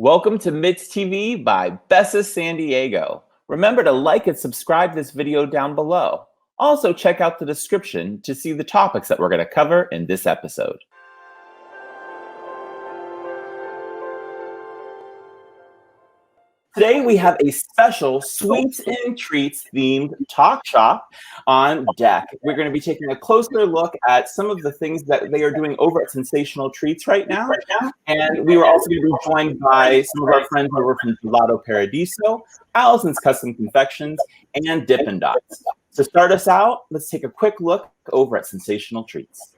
Welcome to MITZ TV by Bessa San Diego. Remember to like and subscribe to this video down below. Also, check out the description to see the topics that we're going to cover in this episode. Today we have a special sweets and treats themed talk shop on deck. We're going to be taking a closer look at some of the things that they are doing over at Sensational Treats right now. And we were also going to be joined by some of our friends over from Gelato, Paradiso, Allison's Custom Confections, and Dippin Dots. To start us out, let's take a quick look over at Sensational Treats.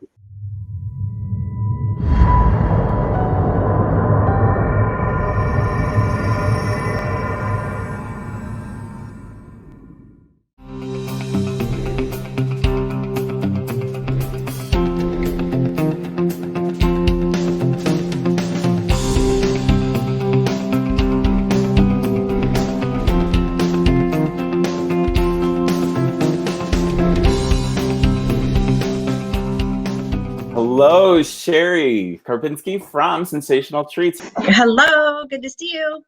Hello, Sheri Karpinski from Sensational Treats. Hello, good to see you.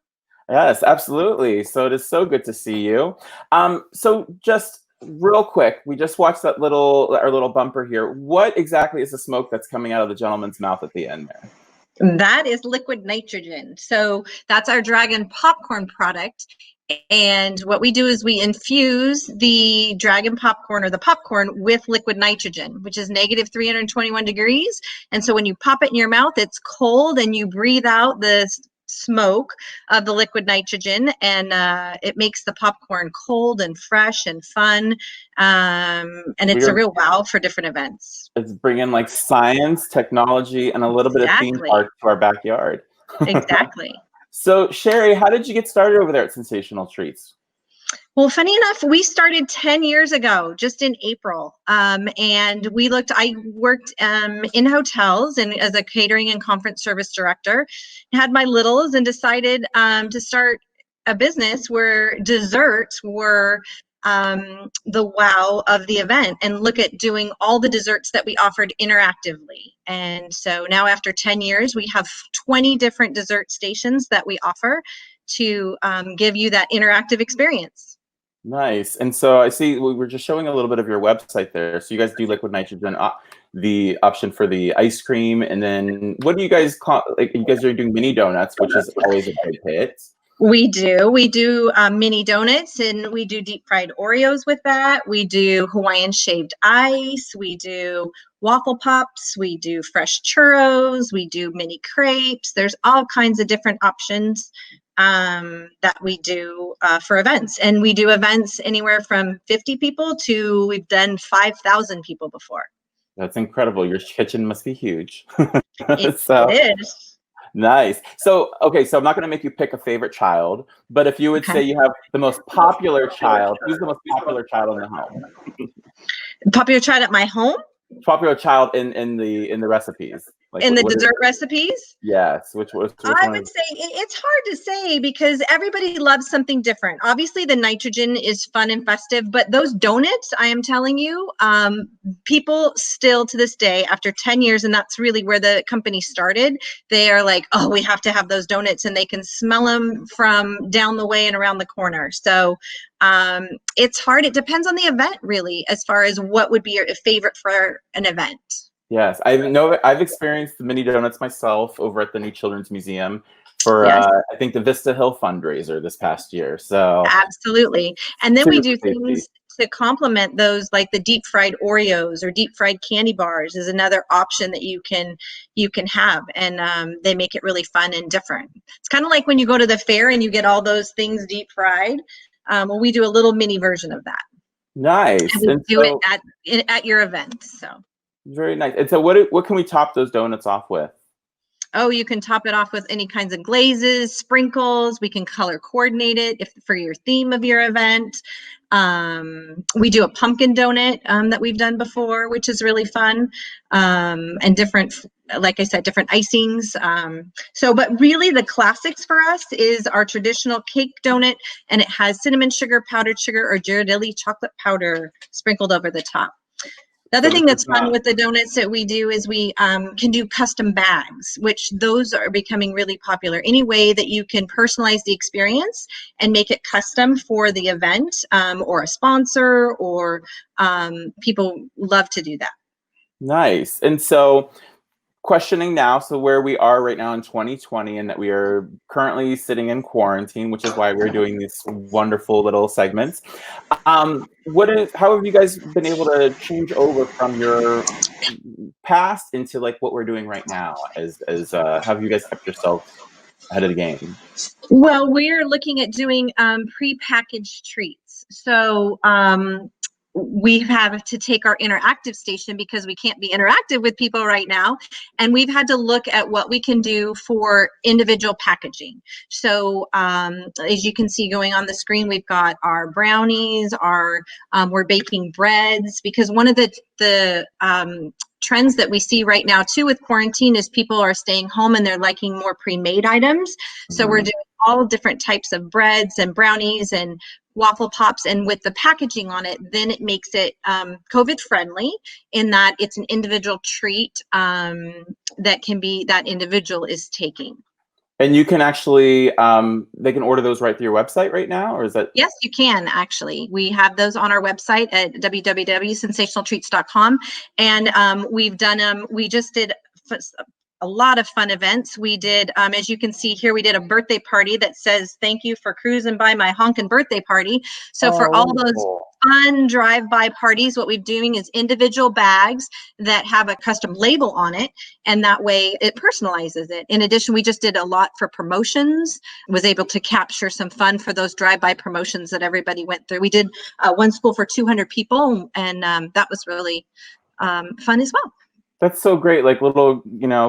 Yes, absolutely. So it is so good to see you. So just real quick, we just watched our little bumper here. What exactly is the smoke that's coming out of the gentleman's mouth at the end there? That is liquid nitrogen. So that's our Dragon popcorn product. And what we do is we infuse the Dragon popcorn or the popcorn with liquid nitrogen, which is negative 321 degrees. And so when you pop it in your mouth, it's cold and you breathe out the smoke of the liquid nitrogen, and it makes the popcorn cold and fresh and fun. And it's a real wow for different events. It's bringing like science, technology, and a little bit of theme park to our backyard. Exactly. So, Sheri, how did you get started over there at Sensational Treats? Well, funny enough, we started 10 years ago, just in April. And I worked in hotels and as a catering and conference service director, had my littles and decided to start a business where desserts were the wow of the event, and look at doing all the desserts that we offered interactively. And so now after 10 years, we have 20 different dessert stations that we offer to give you that interactive experience. Nice. And so I see we were just showing a little bit of your website there. So you guys do liquid nitrogen, the option for the ice cream, and then what do you guys call? Like, you guys are doing mini donuts, which is always a big hit. We do mini donuts, and we do deep fried Oreos with that. We do Hawaiian shaved ice. We do waffle pops. We do fresh churros. We do mini crepes. There's all kinds of different options that we do for events. And we do events anywhere from 50 people to we've done 5,000 people before. That's incredible. Your kitchen must be huge. It is. Nice. So, okay, so I'm not going to make you pick a favorite child, but if you would say you have the most popular child, who's the most popular child in the home? Popular child at my home? Popular child in the recipes. Like, in the dessert recipes? Yes. Which I would say it's hard to say because everybody loves something different. Obviously, the nitrogen is fun and festive, but those donuts, I am telling you, people still to this day, after 10 years, and that's really where the company started, they are like, oh, we have to have those donuts, and they can smell them from down the way and around the corner. So it's hard. It depends on the event, really, as far as what would be your favorite for an event. Yes, I've experienced the mini donuts myself over at the New Children's Museum for I think the Vista Hill fundraiser this past year. So absolutely. And then we do things to complement those, like the deep fried Oreos or deep fried candy bars is another option that you can have, and they make it really fun and different. It's kind of like when you go to the fair and you get all those things deep fried. Well, we do a little mini version of that. Nice. And we do it at your event. So. Very nice. And so what can we top those donuts off with? Oh, you can top it off with any kinds of glazes, sprinkles. We can color coordinate it for your theme of your event. We do a pumpkin donut that we've done before, which is really fun. And different, like I said, different icings. But really the classics for us is our traditional cake donut, and it has cinnamon sugar, powdered sugar, or Ghirardelli chocolate powder sprinkled over the top. The other So thing this that's is fun not- with the donuts that we do is we can do custom bags, which those are becoming really popular. Any way that you can personalize the experience and make it custom for the event or a sponsor, or people love to do that. Nice. And so questioning now, so where we are right now in 2020, and that we are currently sitting in quarantine, which is why we're doing these wonderful little segments. How have you guys been able to change over from your past into like what we're doing right now? How have you guys kept yourselves ahead of the game? Well, we're looking at doing pre-packaged treats. So we have to take our interactive station because we can't be interactive with people right now. And we've had to look at what we can do for individual packaging. So as you can see going on the screen, we've got our brownies, we're baking breads, because one of the trends that we see right now too with quarantine is people are staying home and they're liking more pre-made items. So we're doing all different types of breads and brownies and waffle pops, and with the packaging on it, then it makes it COVID friendly in that it's an individual treat that individual is taking. And you can actually, they can order those right through your website right now, or is that? Yes, you can actually. We have those on our website at www.sensationaltreats.com, and we've done we just did a lot of fun events. We did, as you can see here, we did a birthday party that says, "Thank you for cruising by my honkin' birthday party." So for all those fun drive-by parties, what we're doing is individual bags that have a custom label on it, and that way it personalizes it. In addition, we just did a lot for promotions, was able to capture some fun for those drive-by promotions that everybody went through. We did one school for 200 people, and that was really fun as well. That's so great. Like little,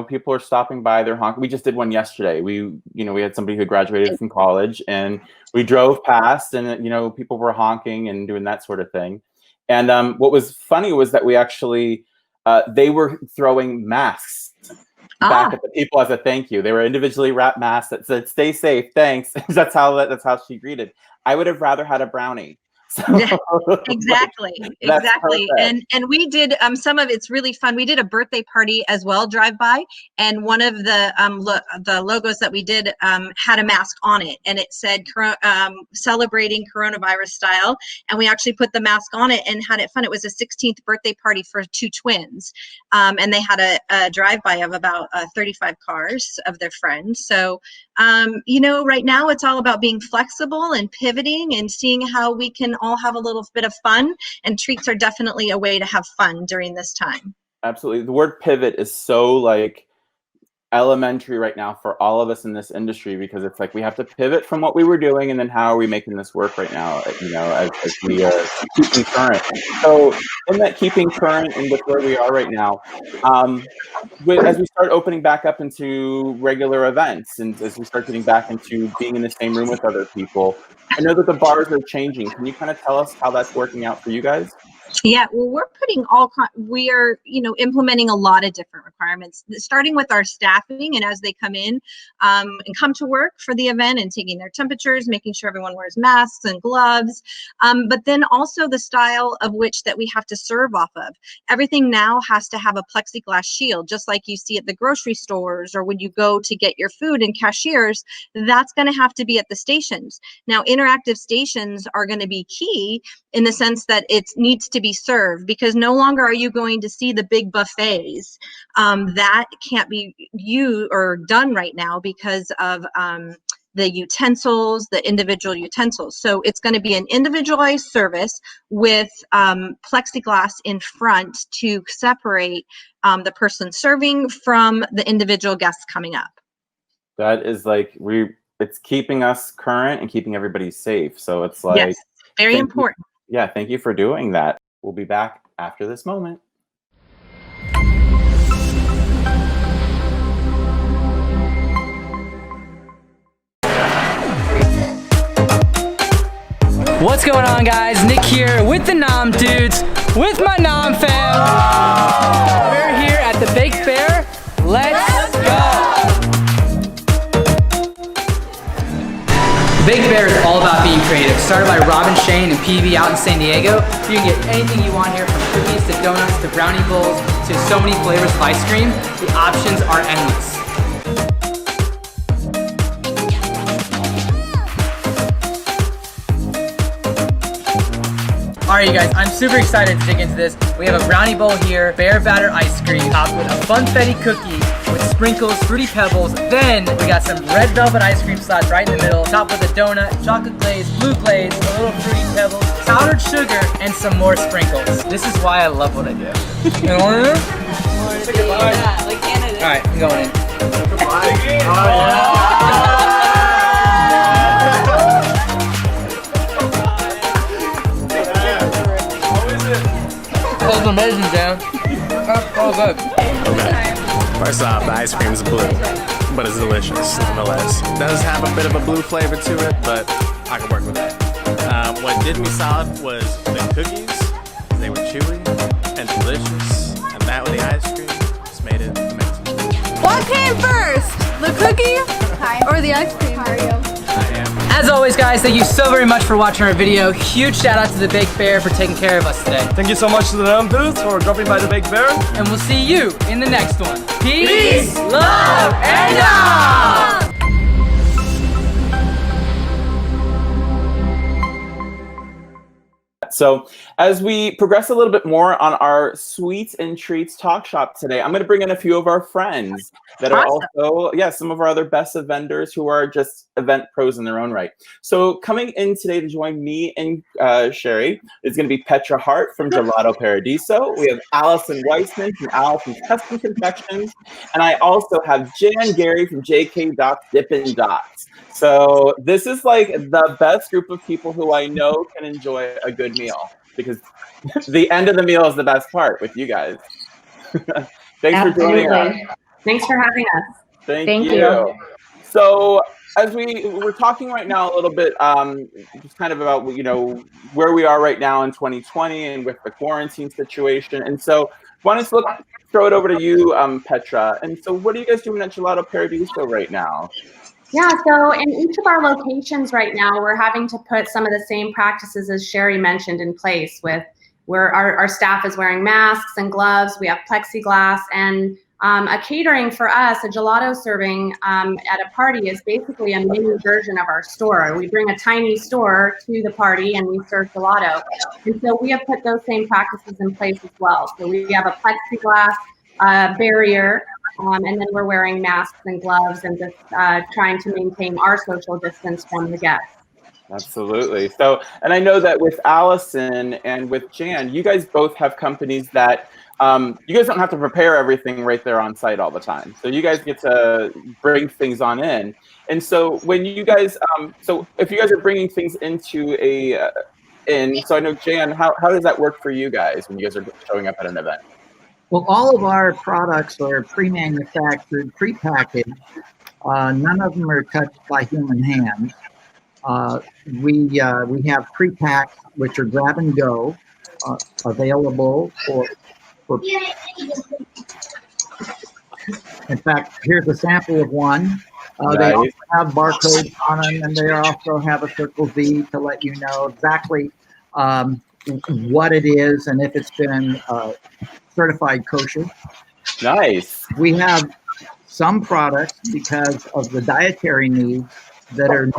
people are stopping by their honk. We just did one yesterday. We had somebody who graduated from college, and we drove past, and people were honking and doing that sort of thing. And what was funny was that we actually, they were throwing masks back at the people as a thank you. They were individually wrapped masks that said, "Stay safe, thanks." that's how she greeted. I would have rather had a brownie. So, exactly. And we did some of it's really fun. We did a birthday party as well, drive by, and one of the logos that we did had a mask on it, and it said celebrating coronavirus style, and we actually put the mask on it and had it fun. It was a 16th birthday party for two twins, and they had a drive by of about 35 cars of their friends. So right now it's all about being flexible and pivoting and seeing how we can all have a little bit of fun, and treats are definitely a way to have fun during this time. Absolutely. The word pivot is so like elementary right now for all of us in this industry, because it's like we have to pivot from what we were doing, and then how are we making this work right now, as we are keeping current. So in that keeping current and with where we are right now, as we start opening back up into regular events, and as we start getting back into being in the same room with other people, I know that the bars are changing. Can you kind of tell us how that's working out for you guys? Yeah, well, we are, implementing a lot of different requirements, starting with our staffing, and as they come in and come to work for the event, and taking their temperatures, making sure everyone wears masks and gloves, but then also the style of which that we have to serve off of. Everything now has to have a plexiglass shield, just like you see at the grocery stores or when you go to get your food in cashiers. That's going to have to be at the stations. Now, interactive stations are going to be key in the sense that it needs to be served, because no longer are you going to see the big buffets. That can't be done right now because of the utensils, the individual utensils. So it's going to be an individualized service with plexiglass in front to separate the person serving from the individual guests coming up. That is like it's keeping us current and keeping everybody safe. So it's like, yes, very important. Yeah, thank you for doing that. We'll be back after this moment. What's going on, guys? Nick here with the Nom Dudes, with my Nom fam. We're here at the Bake Fair. Let's go. Big Bear is all about being creative. Started by Robin Shane and PV out in San Diego. You can get anything you want here, from cookies to donuts to brownie bowls to so many flavors of ice cream. The options are endless. All right, you guys, I'm super excited to dig into this. We have a brownie bowl here, bear batter ice cream, topped with a funfetti cookie with sprinkles, fruity pebbles. Then we got some red velvet ice cream slots right in the middle, topped with a donut, chocolate glaze, blue glaze, a little fruity pebbles, powdered sugar, and some more sprinkles. This is why I love what I do. You want it? Yeah, like Canada. All right, I'm going in. That was amazing, Dan. That's so good. Okay. First off, the ice cream is blue, but it's delicious nonetheless. It does have a bit of a blue flavor to it, but I can work with that. What did me solid was the cookies. They were chewy and delicious, and that with the ice cream just made it amazing. What came first? The cookie or the ice cream? I am. As always, guys, thank you so very much for watching our video. Huge shout out to the Big Bear for taking care of us today. Thank you so much to the Numb Dudes for dropping by the Big Bear. And we'll see you in the next one. Peace, love, and love! So as we progress a little bit more on our Sweets and Treats Talk Shop today, I'm going to bring in a few of our friends that are also, some of our other best vendors who are just event pros in their own right. So coming in today to join me and Sheri is going to be Petra Hart from Gelato Paradiso. We have Allison Weisman from Allison's Custom Confections. And I also have Jan Gary from jkdots, Dippin Dots. So this is like the best group of people who I know can enjoy a good meal, because the end of the meal is the best part with you guys. Thanks for joining us. Thanks for having us. Thank you. So as we're talking right now a little bit, just kind of about, you know, where we are right now in 2020 and with the quarantine situation. And so why don't I throw it over to you, Petra. And so what are you guys doing at Gelato Paradiso right now? Yeah, so in each of our locations right now, we're having to put some of the same practices as Sheri mentioned in place, with where our staff is wearing masks and gloves. We have plexiglass, and a catering for us, a gelato serving at a party is basically a mini version of our store. We bring a tiny store to the party and we serve gelato. And so we have put those same practices in place as well. So we have a plexiglass barrier, and then we're wearing masks and gloves and just trying to maintain our social distance from the guests. Absolutely. So, and I know that with Allison and with Jan, you guys both have companies that you guys don't have to prepare everything right there on site all the time. So you guys get to bring things on in. And so when you guys, so if you guys are bringing things into so I know, Jan, how does that work for you guys when you guys are showing up at an event? Well, all of our products are pre-manufactured, pre-packaged. None of them are touched by human hands. We have pre-packs, which are grab and go, available for. In fact, here's a sample of one. They also have barcodes on them, and they also have a circle V to let you know exactly what it is and if it's been certified kosher. Nice. We have some products, because of the dietary needs, that are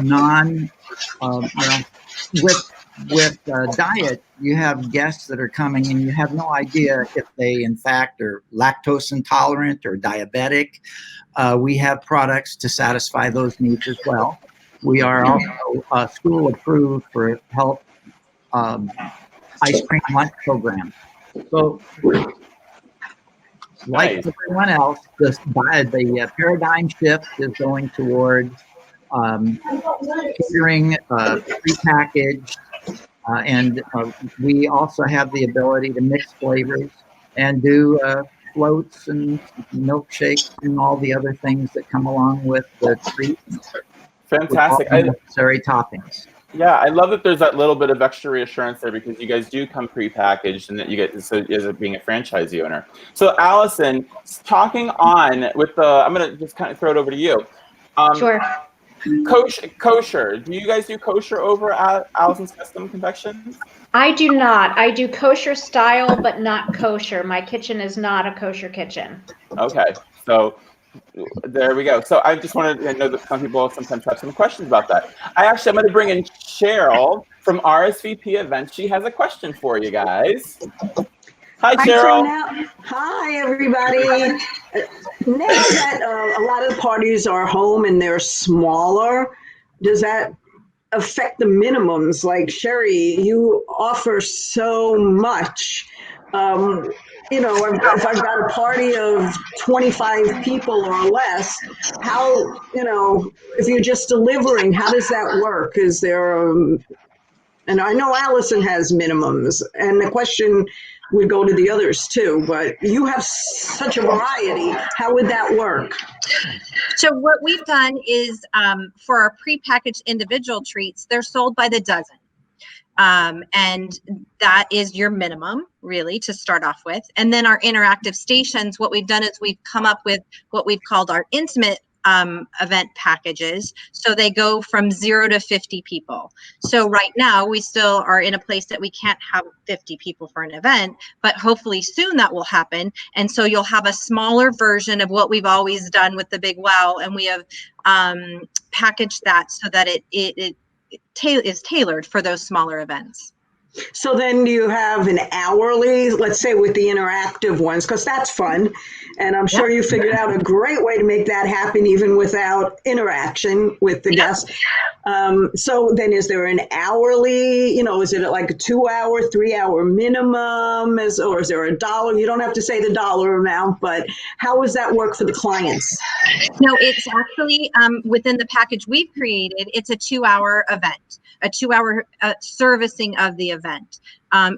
with diet, you have guests that are coming and you have no idea if they in fact are lactose intolerant or diabetic. We have products to satisfy those needs as well. We are also school approved for health ice cream lunch program. So like everyone else, the paradigm shift is going towards catering, prepackaged, and we also have the ability to mix flavors and do floats and milkshakes and all the other things that come along with the treats. Fantastic. Necessary toppings. Yeah, I love that there's that little bit of extra reassurance there, because you guys do come prepackaged and that you get, so as being a franchisee owner. So Allison, talking on with I'm going to just kind of throw it over to you. Sure. Kosher. Do you guys do kosher over at Allison's Custom Confections? I do not. I do kosher style, but not kosher. My kitchen is not a kosher kitchen. Okay, so there we go. So I just wanted to know that some people sometimes have some questions about that. I'm going to bring in Cheryl from RSVP Events. She has a question for you guys. Hi, Cheryl. Hi, everybody. Now that a lot of parties are home and they're smaller, does that affect the minimums? Like Sheri, you offer so much. You know, if I've got a party of 25 people or less, how, you know, if you're just delivering, how does that work? Is there, and I know Allison has minimums, and the question would go to the others too, but you have such a variety. How would that work? So what we've done is for our prepackaged individual treats, they're sold by the dozen. And that is your minimum, really, to start off with. And then our interactive stations, what we've done is we've come up with what we've called our intimate event packages. So they go from 0 to 50 people. So right now we still are in a place that we can't have 50 people for an event, but hopefully soon that will happen. And so you'll have a smaller version of what we've always done with the Big Wow. And we have packaged that so that it is tailored for those smaller events. So then do you have an hourly, let's say with the interactive ones, because that's fun. And I'm sure you figured out a great way to make that happen even without interaction with the guests. So then is there an hourly, you know, is it like a 2 hour, 3 hour minimum, or is there $1? You don't have to say the dollar amount, but how does that work for the clients? No, it's actually within the package we've created, it's a 2 hour event. A 2 hour servicing of the event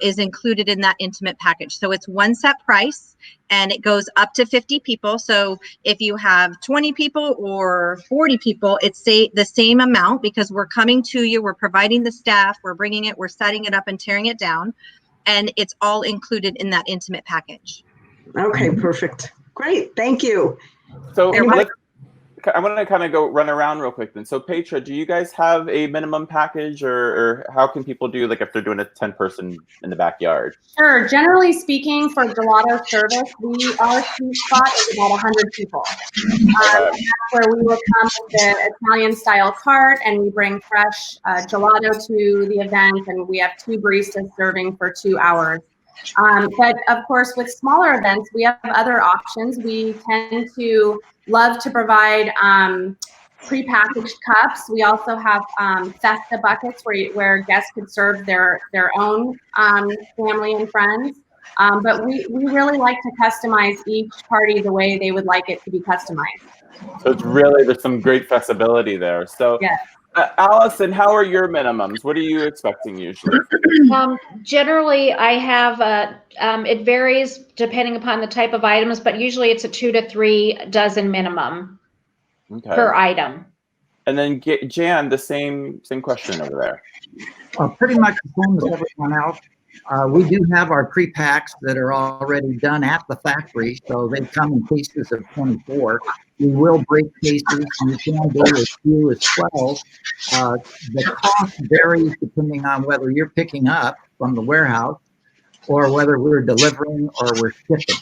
is included in that intimate package. So it's one set price and it goes up to 50 people. So if you have 20 people or 40 people, it's the same amount because we're coming to you, we're providing the staff, we're bringing it, we're setting it up and tearing it down. And it's all included in that intimate package. Okay, perfect. Great. Thank you. So I want to kind of go run around real quick then. So Petra, do you guys have a minimum package or how can people do, like if they're doing a 10-person in the backyard? Sure. Generally speaking, for gelato service, our sweet spot is about 100 people. That's where we will come with the Italian style cart and we bring fresh gelato to the event, and we have 2 baristas serving for 2 hours. But of course, with smaller events, we have other options. We tend to love to provide prepackaged cups. We also have Festa buckets where guests could serve their own family and friends. But we really like to customize each party the way they would like it to be customized. So it's really, there's some great flexibility there. So yes. Allison, how are your minimums? What are you expecting usually? Generally, I have it varies depending upon the type of items, but usually it's a 2 to 3 dozen minimum per item. And then Jan, the same question over there. Pretty much the same as everyone else. We do have our pre-packs that are already done at the factory, so they come in cases of 24. We will break cases, and you can do as few as 12. The cost varies depending on whether you're picking up from the warehouse or whether we're delivering or we're shipping.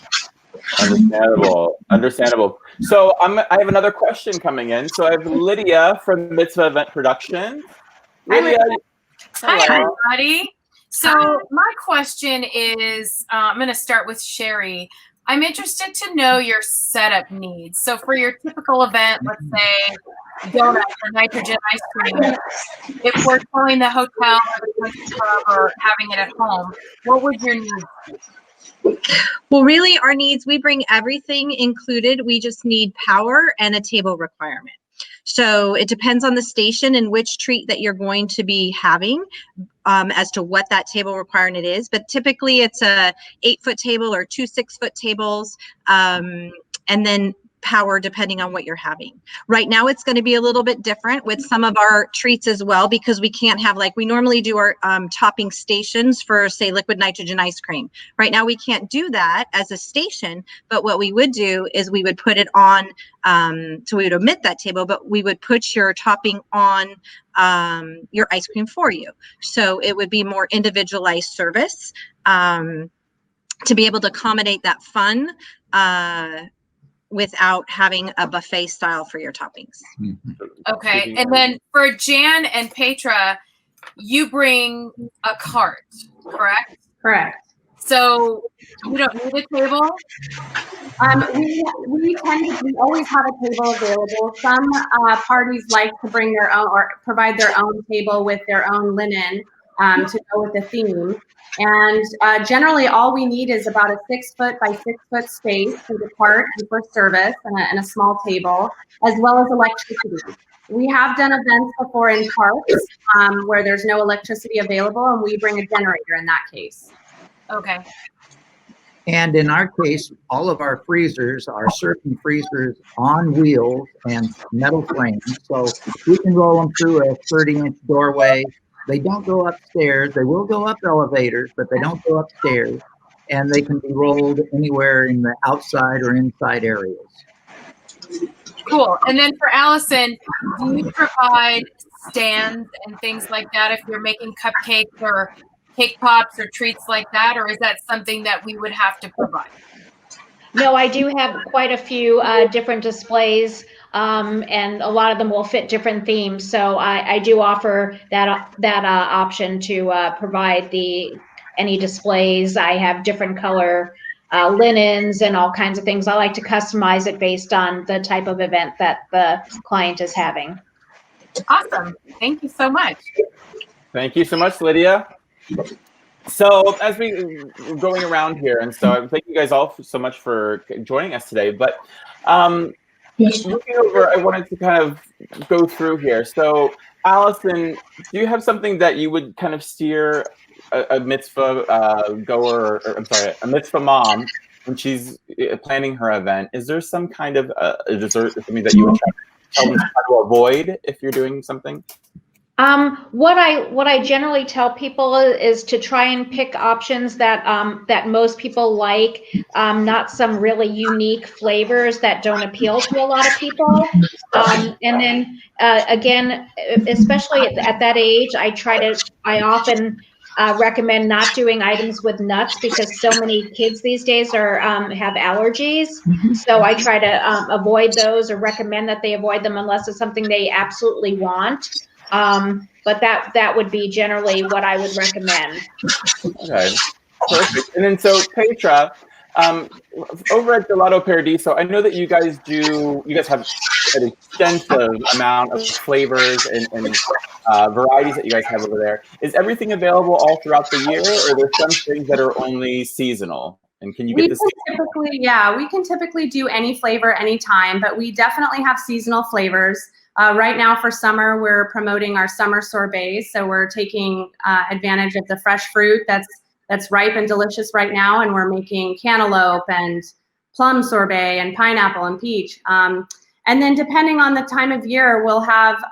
Understandable. So I have another question coming in. So I have Lydia from MITZ Event Production. Lydia. Hi, everybody. So my question is, I'm going to start with Sheri. I'm interested to know your setup needs. So for your typical event, let's say donuts or nitrogen ice cream, if we're calling the hotel or the country club or having it at home, what would your needs be? Well, really our needs, we bring everything included. We just need power and a table requirement. So it depends on the station and which treat that you're going to be having as to what that table requirement is. But typically it's a 8-foot table or 2 6-foot tables. And then power depending on what you're having. Right now, it's going to be a little bit different with some of our treats as well, because we can't have, like we normally do our topping stations for, say, liquid nitrogen ice cream. Right now, we can't do that as a station, but what we would do is we would put it on, so we would omit that table, but we would put your topping on your ice cream for you. So it would be more individualized service to be able to accommodate that fun without having a buffet style for your toppings. Okay, and then for Jan and Petra, you bring a cart, correct? Correct. So you don't need a table? We always have a table available. Some parties like to bring their own or provide their own table with their own linen to go with the theme. And generally all we need is about a 6 foot by 6 foot space for the cart and for service and a small table, as well as electricity. We have done events before in parks where there's no electricity available, and we bring a generator in that case. Okay. And in our case, all of our freezers are serving freezers on wheels and metal frames. So we can roll them through a 30-inch doorway. They don't go upstairs. They will go up elevators, but they don't go upstairs. And they can be rolled anywhere in the outside or inside areas. Cool. And then for Allison, do you provide stands and things like that if you're making cupcakes or cake pops or treats like that, or is that something that we would have to provide? No, I do have quite a few different displays, and a lot of them will fit different themes. So I do offer that option to provide any displays. I have different color linens and all kinds of things. I like to customize it based on the type of event that the client is having. Awesome. Thank you so much. Thank you so much, Lydia. So as we're going around here, and so thank you guys all so much for joining us today. But looking over, I wanted to kind of go through here. So Allison, do you have something that you would kind of steer a mitzvah goer, or I'm sorry, a mitzvah mom when she's planning her event? Is there some kind of a dessert or something that you would tell them to avoid if you're doing something? What I generally tell people is to try and pick options that that most people like, not some really unique flavors that don't appeal to a lot of people. And then again, especially at that age, I often recommend not doing items with nuts because so many kids these days have allergies. So I try to avoid those or recommend that they avoid them unless it's something they absolutely want. But that would be generally what I would recommend. Okay, perfect. And then so Petra, over at Gelato Paradiso, I know that you guys have an extensive amount of flavors and varieties that you guys have over there. Is everything available all throughout the year, or are there some things that are only seasonal? And can you get this? We can typically do any flavor anytime, but we definitely have seasonal flavors. Right now for summer, we're promoting our summer sorbets. So we're taking advantage of the fresh fruit that's ripe and delicious right now. And we're making cantaloupe and plum sorbet and pineapple and peach. And then depending on the time of year, we'll have,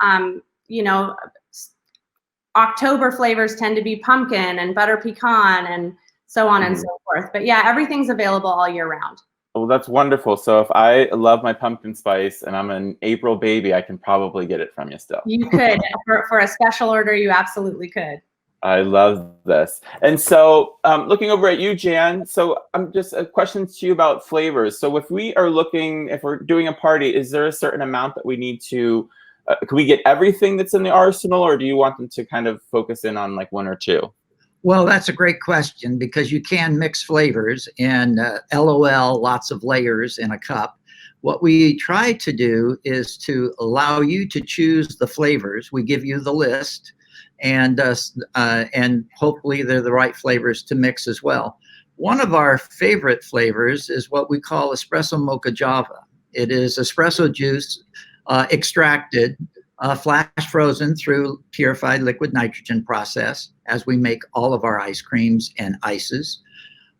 October flavors tend to be pumpkin and butter pecan and so on and so forth. But yeah, everything's available all year round. Well, that's wonderful. So if I love my pumpkin spice and I'm an April baby, I can probably get it from you still. You could. For a special order, you absolutely could. I love this. And so looking over at you, Jan, so I'm just a question to you about flavors. So if we're doing a party, is there a certain amount that we need to, can we get everything that's in the arsenal, or do you want them to kind of focus in on like one or two? Well, that's a great question because you can mix flavors and LOL, lots of layers in a cup. What we try to do is to allow you to choose the flavors. We give you the list, and hopefully they're the right flavors to mix as well. One of our favorite flavors is what we call espresso mocha java. It is espresso juice extracted, flash frozen through purified liquid nitrogen process, as we make all of our ice creams and ices.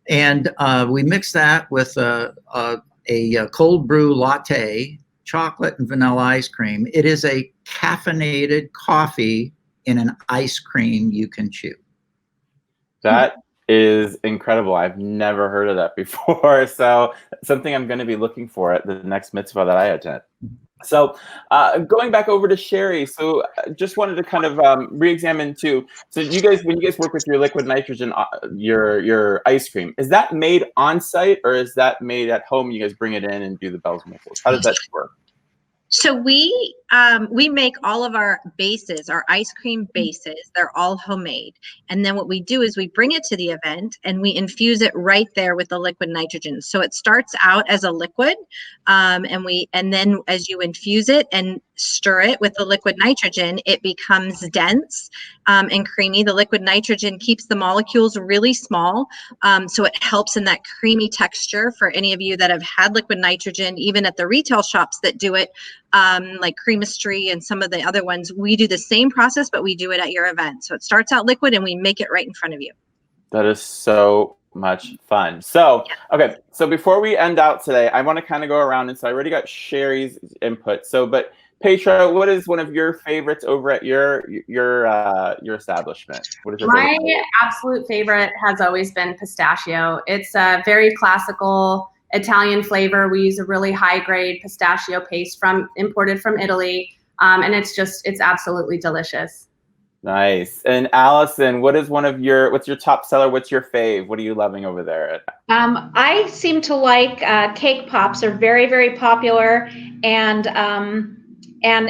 And we mix that with a cold brew latte, chocolate and vanilla ice cream. It is a caffeinated coffee in an ice cream you can chew. That is incredible. I've never heard of that before. So something I'm going to be looking for at the next mitzvah that I attend. So going back over to Sheri, so just wanted to kind of re-examine too. So you guys, when you guys work with your liquid nitrogen, your ice cream, is that made on site or is that made at home? You guys bring it in and do the bells and whistles. How does that work? So we make all of our bases, our ice cream bases, they're all homemade. And then what we do is we bring it to the event and we infuse it right there with the liquid nitrogen. So it starts out as a liquid, and then as you infuse it and stir it with the liquid nitrogen, it becomes dense and creamy. The liquid nitrogen keeps the molecules really small, so it helps in that creamy texture. For any of you that have had liquid nitrogen, even at the retail shops that do it, like Creamistry and some of the other ones, we do the same process, but we do it at your event. So it starts out liquid and we make it right in front of you. That is so much fun. So, okay. So before we end out today, I want to kind of go around. And so I already got Sheri's input. So, but Petra, what is one of your favorites over at your establishment? What is your My absolute favorite has always been pistachio. It's a very classical Italian flavor. We use a really high grade pistachio paste imported from Italy. And it's absolutely delicious. Nice. And Allison, what's your top seller? What's your fave? What are you loving over there? I seem to like cake pops are very, very popular, and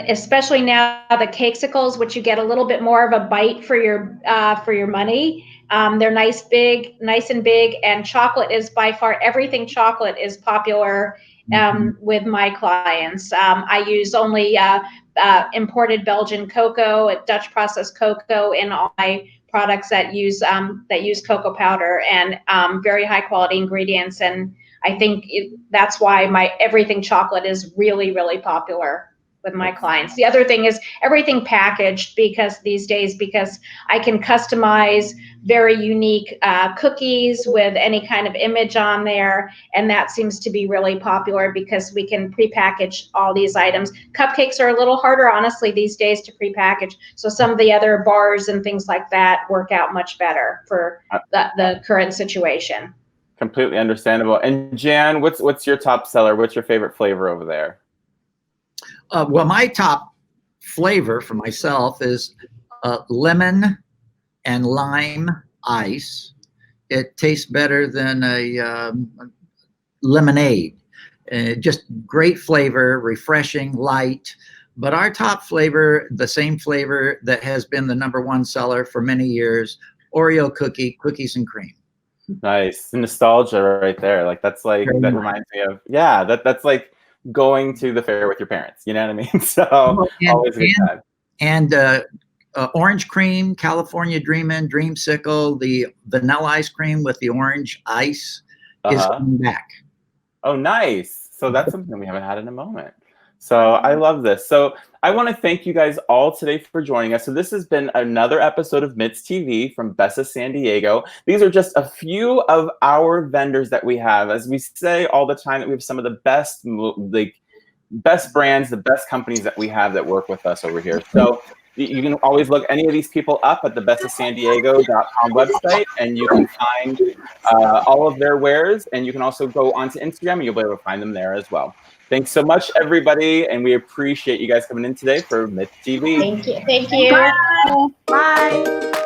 especially now the cakesicles, which you get a little bit more of a bite for your money. They're nice and big, and chocolate is by far, everything chocolate is popular with my clients. I use only imported Belgian cocoa, Dutch processed cocoa in all my products that use cocoa powder and very high quality ingredients. And I think that's why my everything chocolate is really, really popular with my clients. The other thing is everything packaged, because I can customize very unique cookies with any kind of image on there. And that seems to be really popular because we can prepackage all these items. Cupcakes are a little harder, honestly, these days to prepackage. So some of the other bars and things like that work out much better for the current situation. Completely understandable. And Jan, what's your top seller? What's your favorite flavor over there? Well, my top flavor for myself is lemon and lime ice. It tastes better than a lemonade. Just great flavor, refreshing, light. But our top flavor, the same flavor that has been the #1 seller for many years, Oreo cookies and cream. Nice. Nostalgia right there. Like that reminds me of, that's like going to the fair with your parents, you know what I mean? So always a good time. And orange cream, California Dreamin', Dreamsicle, the vanilla ice cream with the orange ice is coming back. Oh, nice. So that's something we haven't had in a moment. So I love this. So I want to thank you guys all today for joining us. So this has been another episode of MITZ TV from Bessa San Diego. These are just a few of our vendors that we have. As we say all the time, that we have some of the best brands, the best companies that we have that work with us over here. So you can always look any of these people up at the bessasandiego.com website, and you can find all of their wares. And you can also go onto Instagram and you'll be able to find them there as well. Thanks so much, everybody, and we appreciate you guys coming in today for MITZ TV. Thank you. Thank you. Bye. Bye.